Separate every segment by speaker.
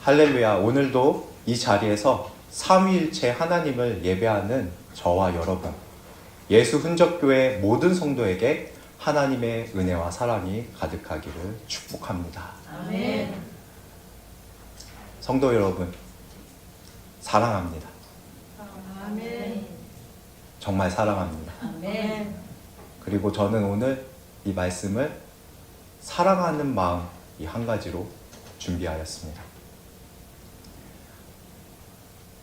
Speaker 1: 할렐루야. 오늘도 이 자리에서 삼위일체 하나님을 예배하는 저와 여러분, 예수 흔적교회 모든 성도에게 하나님의 은혜와 사랑이 가득하기를 축복합니다.
Speaker 2: 아멘.
Speaker 1: 성도 여러분, 사랑합니다.
Speaker 2: 아멘.
Speaker 1: 정말 사랑합니다.
Speaker 2: 아멘.
Speaker 1: 그리고 저는 오늘 이 말씀을 사랑하는 마음 이 한 가지로 준비하였습니다.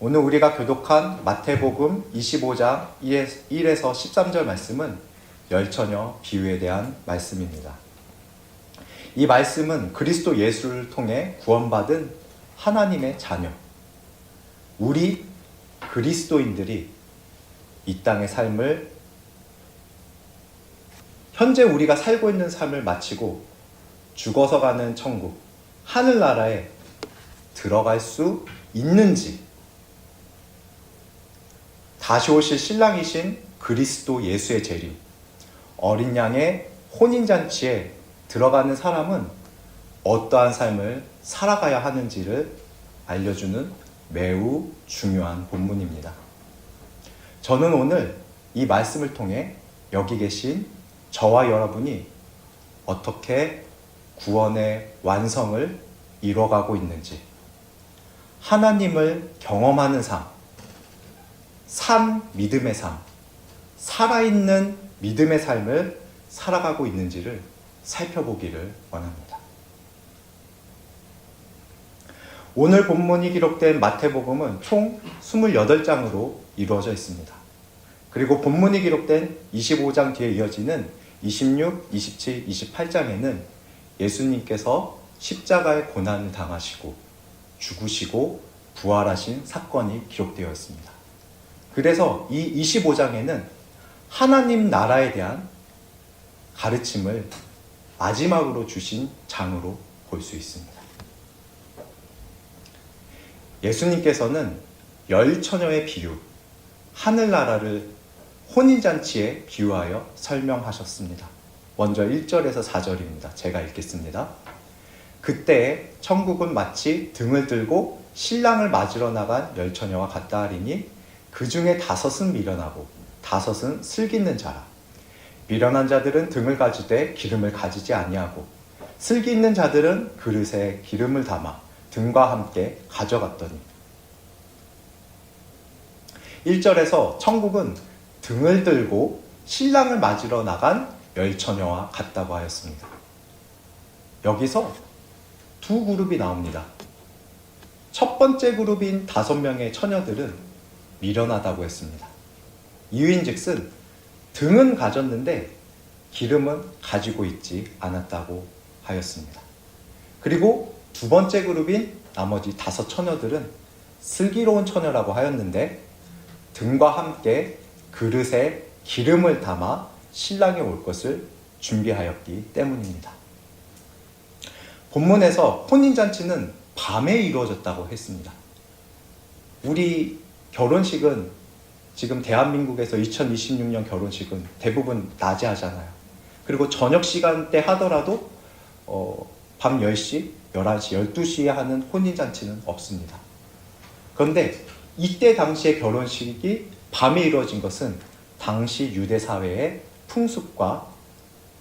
Speaker 1: 오늘 우리가 교독한 마태복음 25장 1에서 13절 말씀은 열처녀 비유에 대한 말씀입니다. 이 말씀은 그리스도 예수를 통해 구원받은 하나님의 자녀, 우리 그리스도인들이 이 땅의 삶을, 현재 우리가 살고 있는 삶을 마치고 죽어서 가는 천국, 하늘나라에 들어갈 수 있는지, 다시 오실 신랑이신 그리스도 예수의 재림, 어린 양의 혼인잔치에 들어가는 사람은 어떠한 삶을 살아가야 하는지를 알려주는 매우 중요한 본문입니다. 저는 오늘 이 말씀을 통해 여기 계신 저와 여러분이 어떻게 구원의 완성을 이뤄가고 있는지, 하나님을 경험하는 삶, 산 믿음의 삶, 살아있는 믿음의 삶을 살아가고 있는지를 살펴보기를 원합니다. 오늘 본문이 기록된 마태복음은 총 28장으로 이루어져 있습니다. 그리고 본문이 기록된 25장 뒤에 이어지는 26, 27, 28장에는 예수님께서 십자가의 고난을 당하시고 죽으시고 부활하신 사건이 기록되어 있습니다. 그래서 이 25장에는 하나님 나라에 대한 가르침을 마지막으로 주신 장으로 볼 수 있습니다. 예수님께서는 열처녀의 비유, 하늘나라를 혼인잔치에 비유하여 설명하셨습니다. 먼저 1절에서 4절입니다. 제가 읽겠습니다. 그때 천국은 마치 등을 들고 신랑을 맞으러 나간 열처녀와 같다 하리니 그 중에 5은 미련하고 5은 슬기있는 자라. 미련한 자들은 등을 가지되 기름을 가지지 아니하고 슬기있는 자들은 그릇에 기름을 담아 등과 함께 가져갔더니. 1절에서 천국은 등을 들고 신랑을 맞으러 나간 열처녀와 같다고 하였습니다. 여기서 두 그룹이 나옵니다. 첫 번째 그룹인 5명의 처녀들은 미련하다고 했습니다. 이유인즉슨 등은 가졌는데 기름은 가지고 있지 않았다고 하였습니다. 그리고 두 번째 그룹인 나머지 5 처녀들은 슬기로운 처녀라고 하였는데 등과 함께 그릇에 기름을 담아 신랑이 올 것을 준비하였기 때문입니다. 본문에서 혼인잔치는 밤에 이루어졌다고 했습니다. 우리 결혼식은 지금 대한민국에서 2026년 결혼식은 대부분 낮에 하잖아요. 그리고 저녁 시간대 하더라도 밤 10시, 11시, 12시에 하는 혼인잔치는 없습니다. 그런데 이때 당시의 결혼식이 밤에 이루어진 것은 당시 유대 사회의 풍습과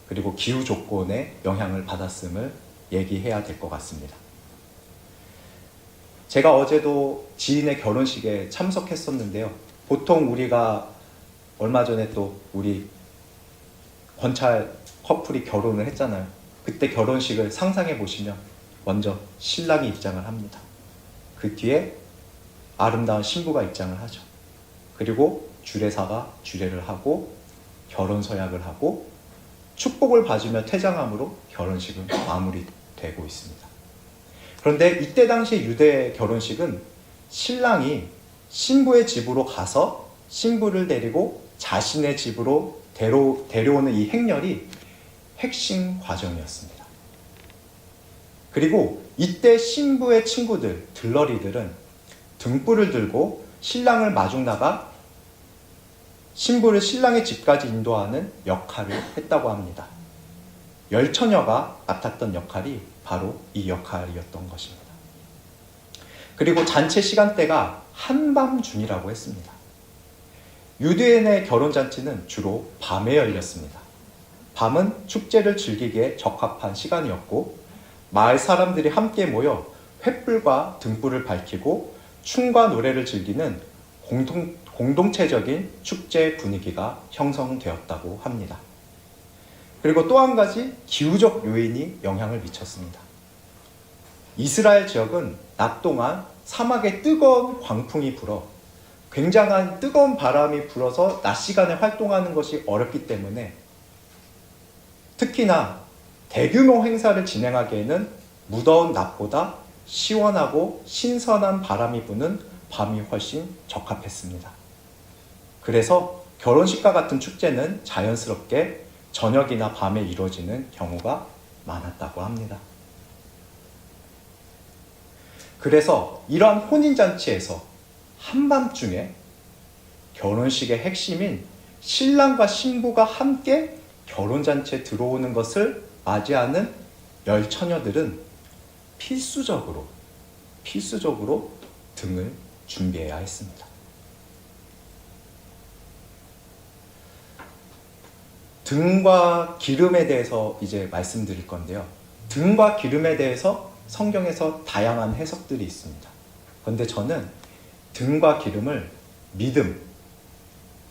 Speaker 1: 그리고 기후 조건의 영향을 받았음을 얘기해야 될 것 같습니다. 제가 어제도 지인의 결혼식에 참석했었는데요. 보통 우리가 얼마 전에 또 우리 권찰 커플이 결혼을 했잖아요. 그때 결혼식을 상상해 보시면 먼저 신랑이 입장을 합니다. 그 뒤에 아름다운 신부가 입장을 하죠. 그리고 주례사가 주례를 하고 결혼 서약을 하고 축복을 받으며 퇴장함으로 결혼식은 마무리되고 있습니다. 그런데 이때 당시 유대 결혼식은 신랑이 신부의 집으로 가서 신부를 데리고 자신의 집으로 데려오는 이 행렬이 핵심 과정이었습니다. 그리고 이때 신부의 친구들, 들러리들은 등불을 들고 신랑을 마중 나가 신부를 신랑의 집까지 인도하는 역할을 했다고 합니다. 열처녀가 맡았던 역할이 바로 이 역할이었던 것입니다. 그리고 잔치 시간대가 한밤중이라고 했습니다. 유대인의 결혼잔치는 주로 밤에 열렸습니다. 밤은 축제를 즐기기에 적합한 시간이었고 마을 사람들이 함께 모여 횃불과 등불을 밝히고 춤과 노래를 즐기는 공동체적인 축제 분위기가 형성되었다고 합니다. 그리고 또 한 가지 기후적 요인이 영향을 미쳤습니다. 이스라엘 지역은 낮 동안 사막에 뜨거운 광풍이 불어 굉장한 뜨거운 바람이 불어서 낮 시간에 활동하는 것이 어렵기 때문에 특히나 대규모 행사를 진행하기에는 무더운 낮보다 시원하고 신선한 바람이 부는 밤이 훨씬 적합했습니다. 그래서 결혼식과 같은 축제는 자연스럽게 저녁이나 밤에 이루어지는 경우가 많았다고 합니다. 그래서 이러한 혼인잔치에서 한밤중에 결혼식의 핵심인 신랑과 신부가 함께 결혼잔치에 들어오는 것을 맞이하는 열처녀들은 필수적으로 등을 준비해야 했습니다. 등과 기름에 대해서 이제 말씀드릴 건데요. 등과 기름에 대해서 성경에서 다양한 해석들이 있습니다. 그런데 저는 등과 기름을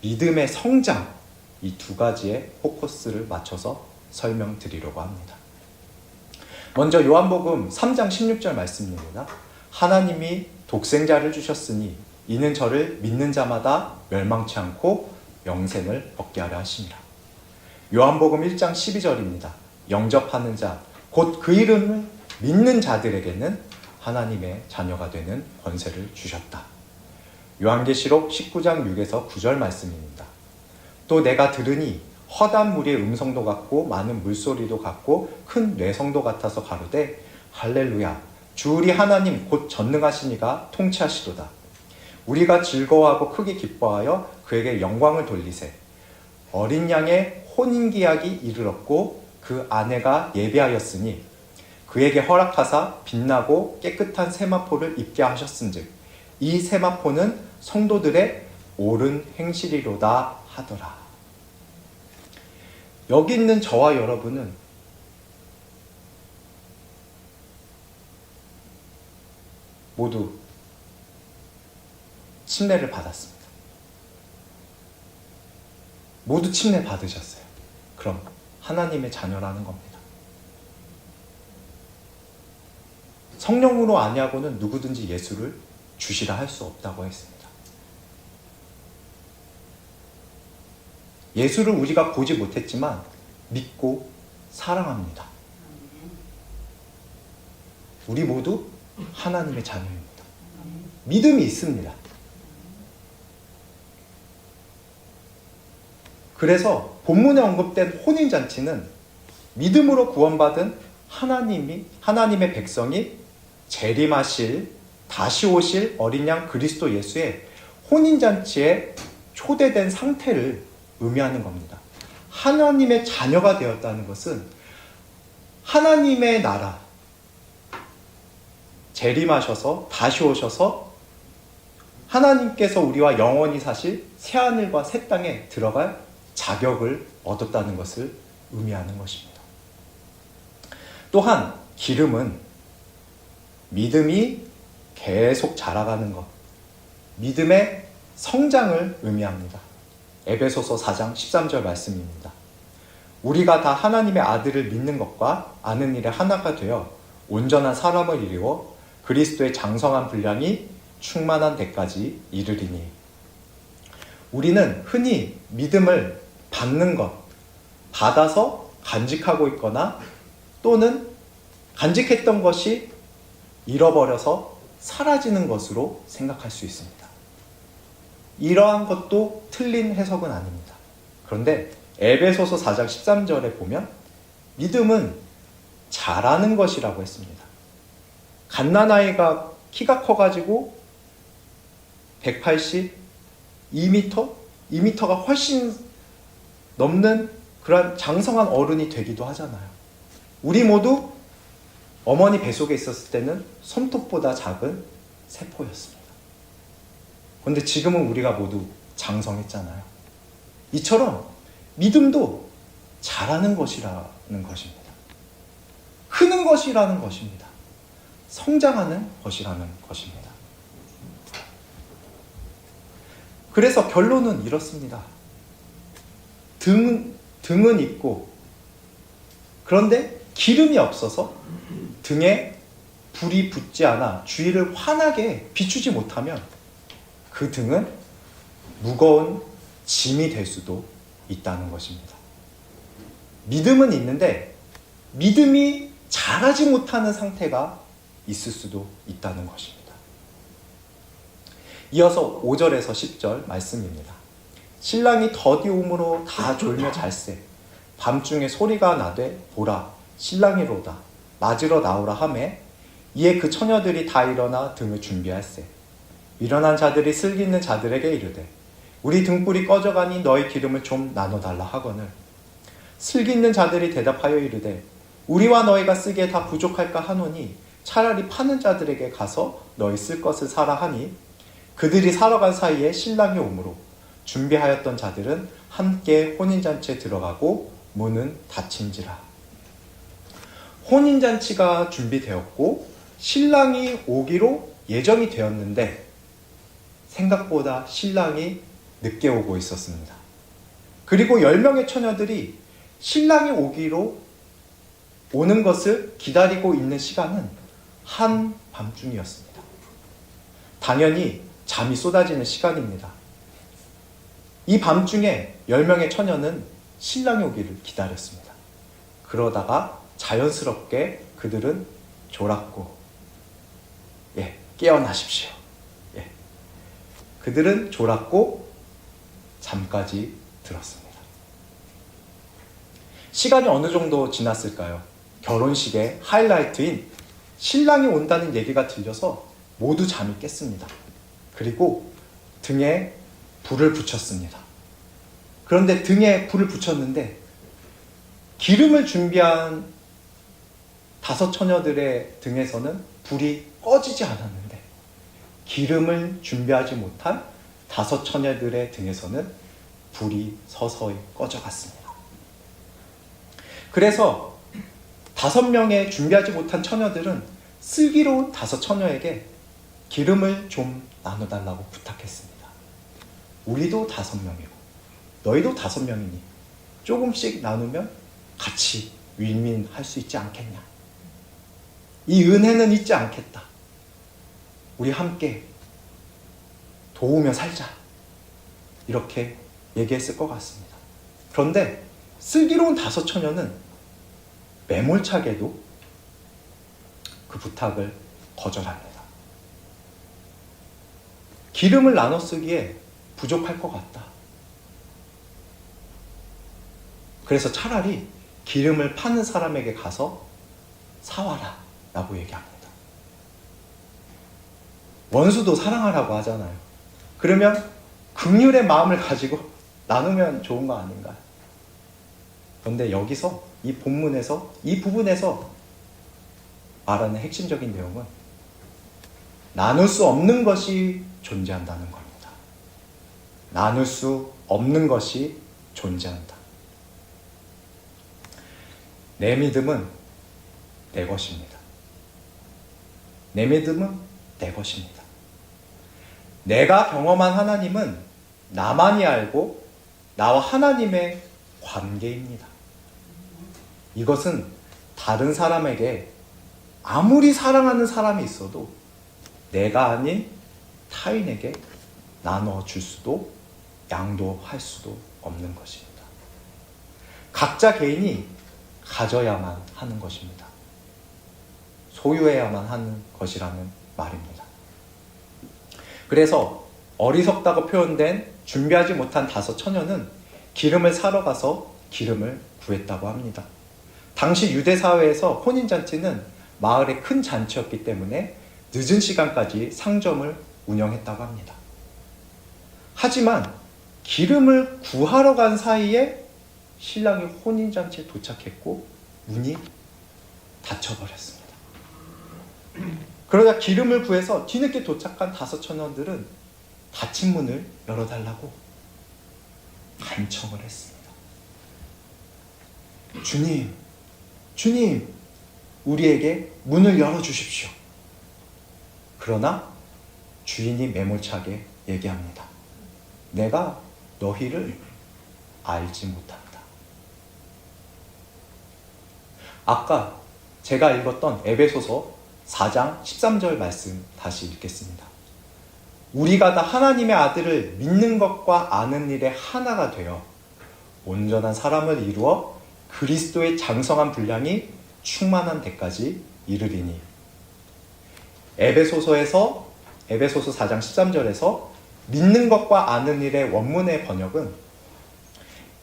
Speaker 1: 믿음의 성장, 이 두 가지에 포커스를 맞춰서 설명드리려고 합니다. 먼저 요한복음 3장 16절 말씀입니다. 하나님이 독생자를 주셨으니 이는 저를 믿는 자마다 멸망치 않고 영생을 얻게 하려 하심이라. 요한복음 1장 12절입니다. 영접하는 자, 곧 그 이름을 믿는 자들에게는 하나님의 자녀가 되는 권세를 주셨다. 요한계시록 19장 6에서 9절 말씀입니다. 또 내가 들으니 허다한 무리의 음성도 같고 많은 물소리도 같고 큰 뇌성도 같아서 가로되 할렐루야 주 우리 하나님 곧 전능하시니가 통치하시도다. 우리가 즐거워하고 크게 기뻐하여 그에게 영광을 돌리세. 어린 양의 혼인기약이 이르렀고 그 아내가 예비하였으니 그에게 허락하사 빛나고 깨끗한 세마포를 입게 하셨은즉 이 세마포는 성도들의 옳은 행실이로다 하더라. 여기 있는 저와 여러분은 모두 침례를 받았습니다. 모두 침례 받으셨어요. 그럼 하나님의 자녀라는 겁니다. 성령으로 아니하고는 누구든지 예수를 주시라 할 수 없다고 했습니다. 예수를 우리가 보지 못했지만 믿고 사랑합니다. 우리 모두 하나님의 자녀입니다. 믿음이 있습니다. 그래서 본문에 언급된 혼인잔치는 믿음으로 구원받은 하나님의 백성이 재림하실 다시 오실 어린 양 그리스도 예수의 혼인잔치에 초대된 상태를 의미하는 겁니다. 하나님의 자녀가 되었다는 것은 하나님의 나라 재림하셔서 다시 오셔서 하나님께서 우리와 영원히 사실 새하늘과 새 땅에 들어갈 자격을 얻었다는 것을 의미하는 것입니다. 또한 기름은 믿음이 계속 자라가는 것, 믿음의 성장을 의미합니다. 에베소서 4장 13절 말씀입니다. 우리가 다 하나님의 아들을 믿는 것과 아는 일에 하나가 되어 온전한 사람을 이루어 그리스도의 장성한 분량이 충만한 데까지 이르리니. 우리는 흔히 믿음을 받는 것, 받아서 간직하고 있거나 또는 간직했던 것이 잃어버려서 사라지는 것으로 생각할 수 있습니다. 이러한 것도 틀린 해석은 아닙니다. 그런데 에베소서 4장 13절에 보면 믿음은 자라는 것이라고 했습니다. 갓난아이가 키가 커가지고 180, 2m가 훨씬 넘는 그런 장성한 어른이 되기도 하잖아요. 우리 모두 어머니 뱃속에 있었을 때는 손톱보다 작은 세포였습니다. 그런데 지금은 우리가 모두 장성했잖아요. 이처럼 믿음도 자라는 것이라는 것입니다. 크는 것이라는 것입니다. 성장하는 것이라는 것입니다. 그래서 결론은 이렇습니다. 등은 있고, 그런데 기름이 없어서 등에 불이 붙지 않아 주위를 환하게 비추지 못하면 그 등은 무거운 짐이 될 수도 있다는 것입니다. 믿음은 있는데 믿음이 자라지 못하는 상태가 있을 수도 있다는 것입니다. 이어서 5절에서 10절 말씀입니다. 신랑이 더디 오므로 다 졸며 잘세. 밤중에 소리가 나되 보라 신랑이로다. 맞으러 나오라 하매 이에 그 처녀들이 다 일어나 등을 준비할세. 일어난 자들이 슬기있는 자들에게 이르되 우리 등불이 꺼져가니 너희 기름을 좀 나눠달라 하거늘 슬기있는 자들이 대답하여 이르되 우리와 너희가 쓰기에 다 부족할까 하노니 차라리 파는 자들에게 가서 너희 쓸 것을 사라 하니 그들이 사러 간 사이에 신랑이 오므로 준비하였던 자들은 함께 혼인잔치에 들어가고 문은 닫힌지라. 혼인잔치가 준비되었고 신랑이 오기로 예정이 되었는데 생각보다 신랑이 늦게 오고 있었습니다. 그리고 10명의 처녀들이 신랑이 오기로 오는 것을 기다리고 있는 시간은 한밤중이었습니다. 당연히 잠이 쏟아지는 시간입니다. 이 밤중에 10명의 처녀는 신랑이 오기를 기다렸습니다. 그러다가 자연스럽게 그들은 졸았고 깨어나십시오. 그들은 졸았고 잠까지 들었습니다. 시간이 어느 정도 지났을까요? 결혼식의 하이라이트인 신랑이 온다는 얘기가 들려서 모두 잠이 깼습니다. 그리고 등에 불을 붙였습니다. 그런데 등에 불을 붙였는데 기름을 준비한 5 처녀들의 등에서는 불이 꺼지지 않았는데 기름을 준비하지 못한 5 처녀들의 등에서는 불이 서서히 꺼져갔습니다. 그래서 5명의 준비하지 못한 처녀들은 슬기로운 5 처녀에게 기름을 좀 나눠달라고 부탁했습니다. 우리도 5명이고 너희도 5명이니 조금씩 나누면 같이 윈윈할 수 있지 않겠냐. 이 은혜는 잊지 않겠다. 우리 함께 도우며 살자. 이렇게 얘기했을 것 같습니다. 그런데 슬기로운 5 처녀는 매몰차게도 그 부탁을 거절합니다. 기름을 나눠 쓰기에 부족할 것 같다. 그래서 차라리 기름을 파는 사람에게 가서 사와라 라고 얘기합니다. 원수도 사랑하라고 하잖아요. 그러면 긍휼의 마음을 가지고 나누면 좋은 거 아닌가요? 그런데 여기서 이 본문에서 이 부분에서 말하는 핵심적인 내용은 나눌 수 없는 것이 존재한다는 겁니다. 나눌 수 없는 것이 존재한다. 내 믿음은 내 것입니다. 내 믿음은 내 것입니다. 내가 경험한 하나님은 나만이 알고 나와 하나님의 관계입니다. 이것은 다른 사람에게 아무리 사랑하는 사람이 있어도 내가 아닌 타인에게 나눠줄 수도 양도할 수도 없는 것입니다. 각자 개인이 가져야만 하는 것입니다. 소유해야만 하는 것이라는 말입니다. 그래서 어리석다고 표현된 준비하지 못한 5 처녀는 기름을 사러 가서 기름을 구했다고 합니다. 당시 유대 사회에서 혼인잔치는 마을의 큰 잔치였기 때문에 늦은 시간까지 상점을 운영했다고 합니다. 하지만 기름을 구하러 간 사이에 신랑이 혼인잔치에 도착했고 문이 닫혀버렸습니다. 그러자 기름을 구해서 뒤늦게 도착한 5 처녀들은 닫힌 문을 열어달라고 간청을 했습니다. 주님, 주님, 우리에게 문을 열어주십시오. 그러나 주인이 매몰차게 얘기합니다. 내가 너희를 알지 못한다. 아까 제가 읽었던 에베소서 4장 13절 말씀 다시 읽겠습니다. 우리가 다 하나님의 아들을 믿는 것과 아는 일에 하나가 되어 온전한 사람을 이루어 그리스도의 장성한 분량이 충만한 데까지 이르리니. 에베소서 4장 13절에서 믿는 것과 아는 일의 원문의 번역은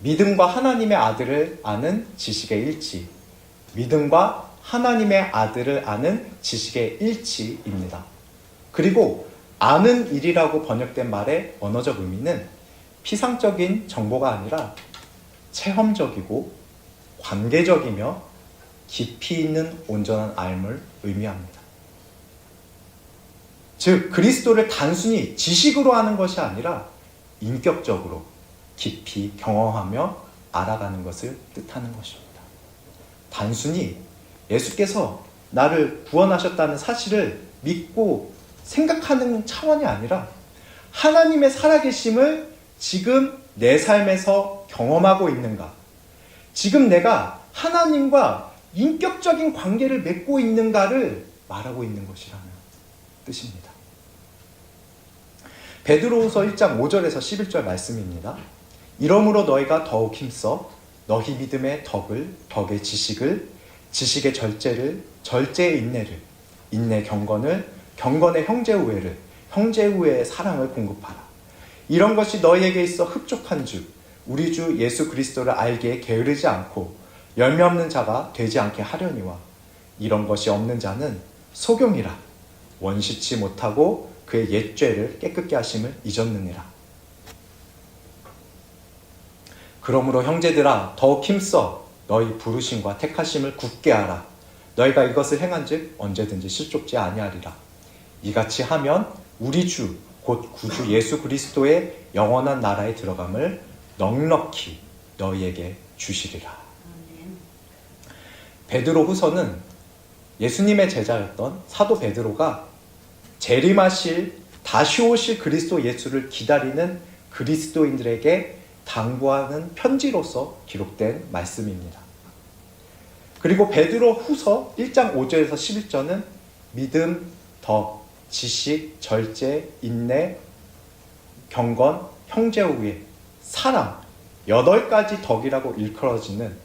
Speaker 1: 믿음과 하나님의 아들을 아는 지식의 일치, 믿음과 하나님의 아들을 아는 지식의 일치입니다. 그리고 아는 일이라고 번역된 말의 언어적 의미는 피상적인 정보가 아니라 체험적이고 관계적이며 깊이 있는 온전한 알을 의미합니다. 즉 그리스도를 단순히 지식으로 아는 것이 아니라 인격적으로 깊이 경험하며 알아가는 것을 뜻하는 것입니다. 단순히 예수께서 나를 구원하셨다는 사실을 믿고 생각하는 차원이 아니라 하나님의 살아계심을 지금 내 삶에서 경험하고 있는가, 지금 내가 하나님과 인격적인 관계를 맺고 있는가를 말하고 있는 것이라는 뜻입니다. 베드로후서 1장 5절에서 11절 말씀입니다. 이러므로 너희가 더욱 힘써 너희 믿음의 덕을, 덕의 지식을, 지식의 절제를, 절제의 인내를, 인내 경건을, 경건의 형제 우애를, 형제 우애의 사랑을 공급하라. 이런 것이 너희에게 있어 흡족한 줄 우리 주 예수 그리스도를 알기에 게으르지 않고 열매 없는 자가 되지 않게 하려니와 이런 것이 없는 자는 소경이라 원시치 못하고 그의 옛 죄를 깨끗게 하심을 잊었느니라. 그러므로 형제들아 더욱 힘써 너희 부르심과 택하심을 굳게 하라. 너희가 이것을 행한즉 언제든지 실족지 아니하리라. 이같이 하면 우리 주 곧 구주 예수 그리스도의 영원한 나라에 들어감을 넉넉히 너희에게 주시리라. 베드로후서는 예수님의 제자였던 사도 베드로가 재림하실 다시 오실 그리스도 예수를 기다리는 그리스도인들에게 당부하는 편지로서 기록된 말씀입니다. 그리고 베드로후서 1장 5절에서 11절은 믿음, 덕, 지식, 절제, 인내, 경건, 형제 우애, 사랑 8가지 덕이라고 일컬어지는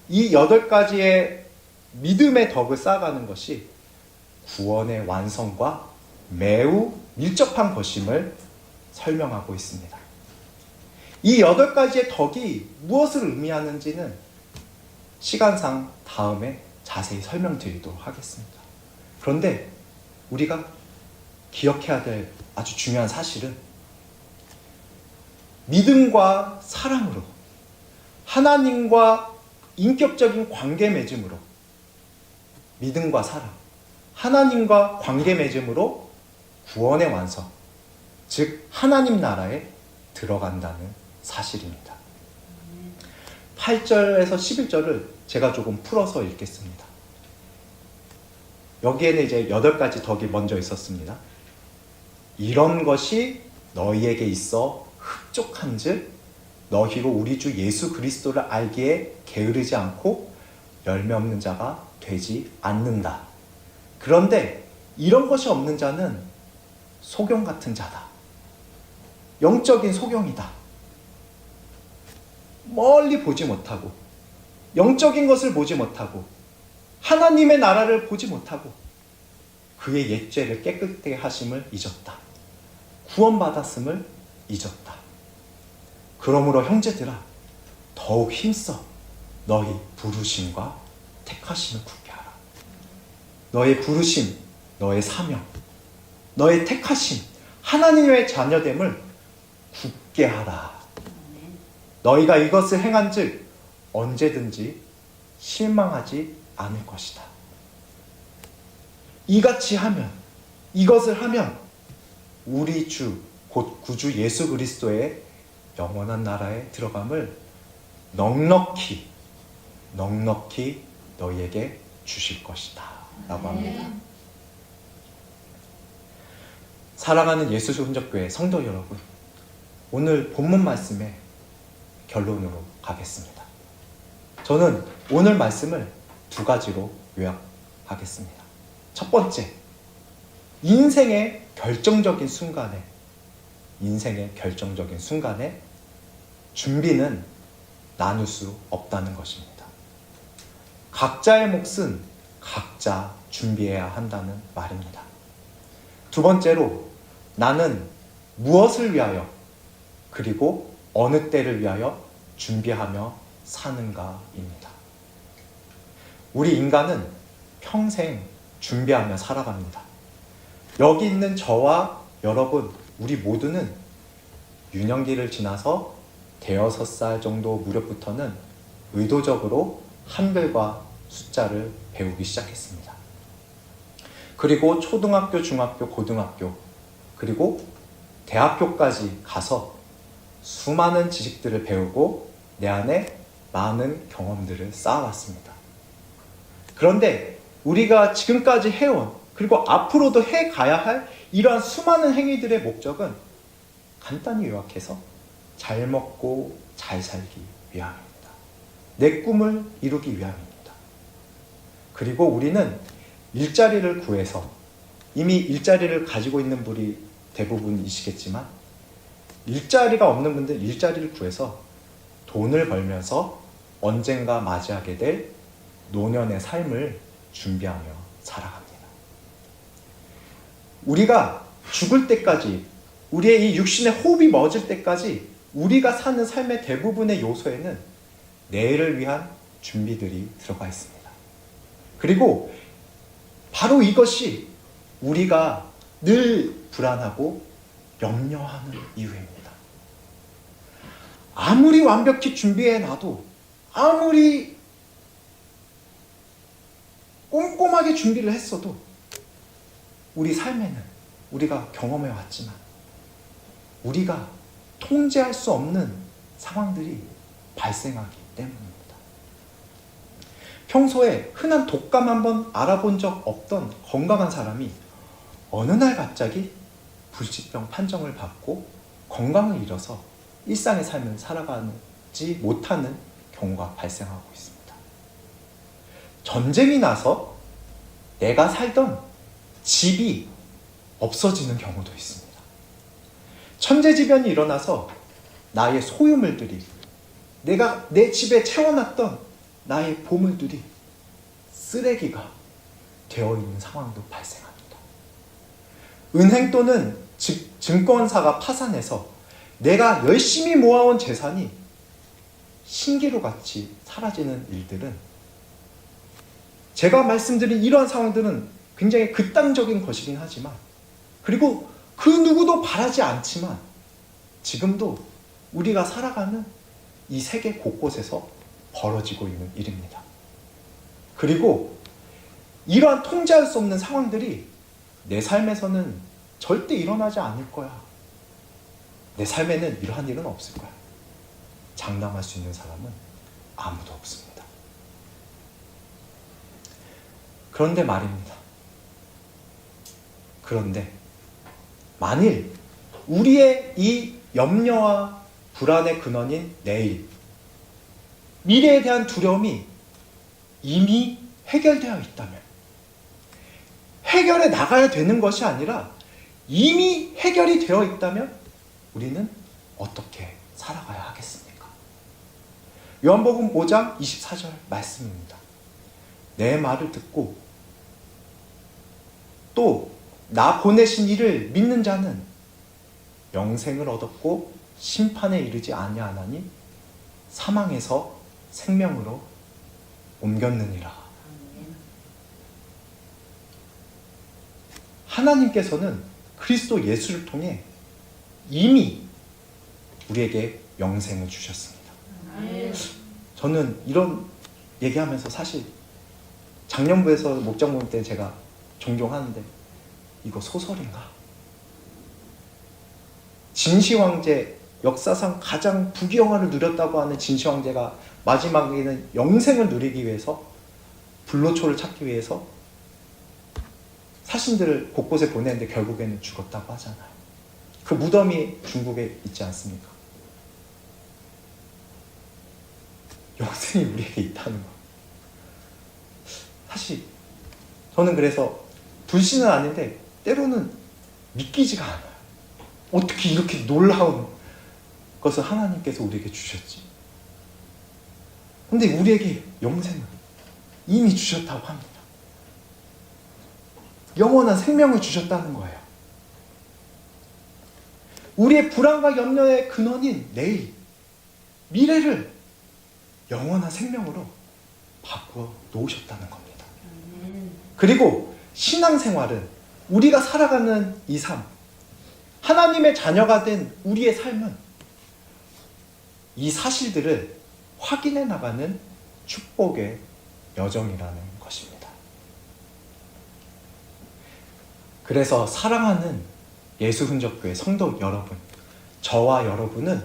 Speaker 1: 이 8가지의 믿음의 덕을 쌓아가는 것이 구원의 완성과 매우 밀접한 것임을 설명하고 있습니다. 이 8가지의 덕이 무엇을 의미하는지는 시간상 다음에 자세히 설명드리도록 하겠습니다. 그런데 우리가 기억해야 될 아주 중요한 사실은 믿음과 사랑으로 하나님과 인격적인 관계 맺음으로 믿음과 사랑, 하나님과 관계 맺음으로 구원의 완성, 즉 하나님 나라에 들어간다는 사실입니다. 8절에서 11절을 제가 조금 풀어서 읽겠습니다. 여기에는 이제 8가지 덕이 먼저 있었습니다. 이런 것이 너희에게 있어 흡족한즉 너희로 우리 주 예수 그리스도를 알기에 게으르지 않고 열매 없는 자가 되지 않는다. 그런데 이런 것이 없는 자는 소경 같은 자다. 영적인 소경이다. 멀리 보지 못하고 영적인 것을 보지 못하고 하나님의 나라를 보지 못하고 그의 옛 죄를 깨끗하게 하심을 잊었다. 구원받았음을 잊었다. 그러므로 형제들아 더욱 힘써 너희 부르심과 택하심을 굳게 하라. 너의 부르심, 너의 사명, 너의 택하심, 하나님의 자녀됨을 굳게 하라. 너희가 이것을 행한즉 언제든지 실망하지 않을 것이다. 이같이 하면, 이것을 하면 우리 주 곧 구주 예수 그리스도의 영원한 나라에 들어감을 넉넉히 너희에게 주실 것이다 라고 합니다. 사랑하는 예수 혼적교회 성도 여러분, 오늘 본문 말씀의 결론으로 가겠습니다. 저는 오늘 말씀을 두 가지로 요약하겠습니다. 첫 번째, 인생의 결정적인 순간에 준비는 나눌 수 없다는 것입니다. 각자의 몫은 각자 준비해야 한다는 말입니다. 두 번째로, 나는 무엇을 위하여 그리고 어느 때를 위하여 준비하며 사는가입니다. 우리 인간은 평생 준비하며 살아갑니다. 여기 있는 저와 여러분, 우리 모두는 유년기를 지나서 대여섯 살 정도 무렵부터는 의도적으로 한글과 숫자를 배우기 시작했습니다. 그리고 초등학교, 중학교, 고등학교, 그리고 대학교까지 가서 수많은 지식들을 배우고 내 안에 많은 경험들을 쌓아왔습니다. 그런데 우리가 지금까지 해온, 그리고 앞으로도 해가야 할 이러한 수많은 행위들의 목적은 간단히 요약해서 잘 먹고 잘 살기 위함입니다. 내 꿈을 이루기 위함입니다. 그리고 우리는 일자리를 구해서, 이미 일자리를 가지고 있는 분이 대부분이시겠지만 일자리가 없는 분들 일자리를 구해서 돈을 벌면서 언젠가 맞이하게 될 노년의 삶을 준비하며 살아갑니다. 우리가 죽을 때까지, 우리의 이 육신의 호흡이 멎을 때까지 우리가 사는 삶의 대부분의 요소에는 내일을 위한 준비들이 들어가 있습니다. 그리고 바로 이것이 우리가 늘 불안하고 염려하는 이유입니다. 아무리 완벽히 준비해놔도, 아무리 꼼꼼하게 준비를 했어도 우리 삶에는 우리가 경험해 왔지만 우리가 통제할 수 없는 상황들이 발생하기 때문입니다. 평소에 흔한 독감 한번 알아본 적 없던 건강한 사람이 어느 날 갑자기 불치병 판정을 받고 건강을 잃어서 일상의 삶을 살아가지 못하는 경우가 발생하고 있습니다. 전쟁이 나서 내가 살던 집이 없어지는 경우도 있습니다. 천재지변이 일어나서 나의 소유물들이, 내가 내 집에 채워놨던 나의 보물들이 쓰레기가 되어 있는 상황도 발생합니다. 은행 또는 증권사가 파산해서 내가 열심히 모아온 재산이 신기루 같이 사라지는 일들은, 제가 말씀드린 이러한 상황들은 굉장히 극단적인 것이긴 하지만, 그리고 그 누구도 바라지 않지만 지금도 우리가 살아가는 이 세계 곳곳에서 벌어지고 있는 일입니다. 그리고 이러한 통제할 수 없는 상황들이 내 삶에서는 절대 일어나지 않을 거야. 내 삶에는 이러한 일은 없을 거야. 장담할 수 있는 사람은 아무도 없습니다. 그런데 말입니다. 그런데 만일 우리의 이 염려와 불안의 근원인 내일, 미래에 대한 두려움이 이미 해결되어 있다면, 해결해 나가야 되는 것이 아니라 이미 해결이 되어 있다면 우리는 어떻게 살아가야 하겠습니까? 요한복음 5장 24절 말씀입니다. 내 말을 듣고 또 나 보내신 이를 믿는 자는 영생을 얻었고 심판에 이르지 아니하나니 사망에서 생명으로 옮겼느니라. 하나님께서는 그리스도 예수를 통해 이미 우리에게 영생을 주셨습니다. 저는 이런 얘기하면서 사실 작년부에서 목장 모임 때 제가 종종 하는데 이거 소설인가? 진시황제, 역사상 가장 부귀영화를 누렸다고 하는 진시황제가 마지막에는 영생을 누리기 위해서, 불로초를 찾기 위해서 사신들을 곳곳에 보내는데 결국에는 죽었다고 하잖아요. 그 무덤이 중국에 있지 않습니까? 영생이 우리에게 있다는 거. 사실 저는 그래서 불신은 아닌데 때로는 믿기지가 않아요. 어떻게 이렇게 놀라운 것을 하나님께서 우리에게 주셨지? 근데 우리에게 영생을 이미 주셨다고 합니다. 영원한 생명을 주셨다는 거예요. 우리의 불안과 염려의 근원인 내일, 미래를 영원한 생명으로 바꾸어 놓으셨다는 겁니다. 그리고 신앙생활은 우리가 살아가는 이 삶, 하나님의 자녀가 된 우리의 삶은 이 사실들을 확인해 나가는 축복의 여정이라는 것입니다. 그래서 사랑하는 예수흔적교회 성도 여러분, 저와 여러분은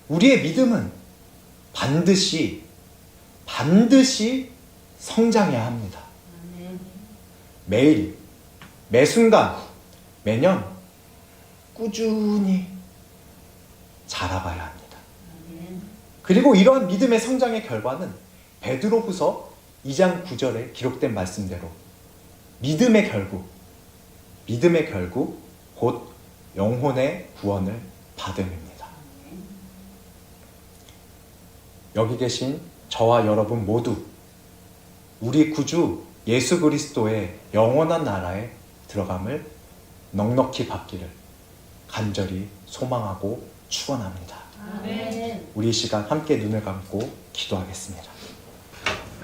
Speaker 1: 우리의 믿음은 반드시 성장해야 합니다. 매일, 매순간, 매년 꾸준히 자라가야 합니다. 그리고 이러한 믿음의 성장의 결과는 베드로후서 2장 9절에 기록된 말씀대로 믿음의 결국 곧 영혼의 구원을 받음입니다. 여기 계신 저와 여러분 모두 우리 구주 예수 그리스도의 영원한 나라에 들어감을 넉넉히 받기를 간절히 소망하고 축원합니다.
Speaker 2: 아멘.
Speaker 1: 우리 이 시간 함께 눈을 감고 기도하겠습니다.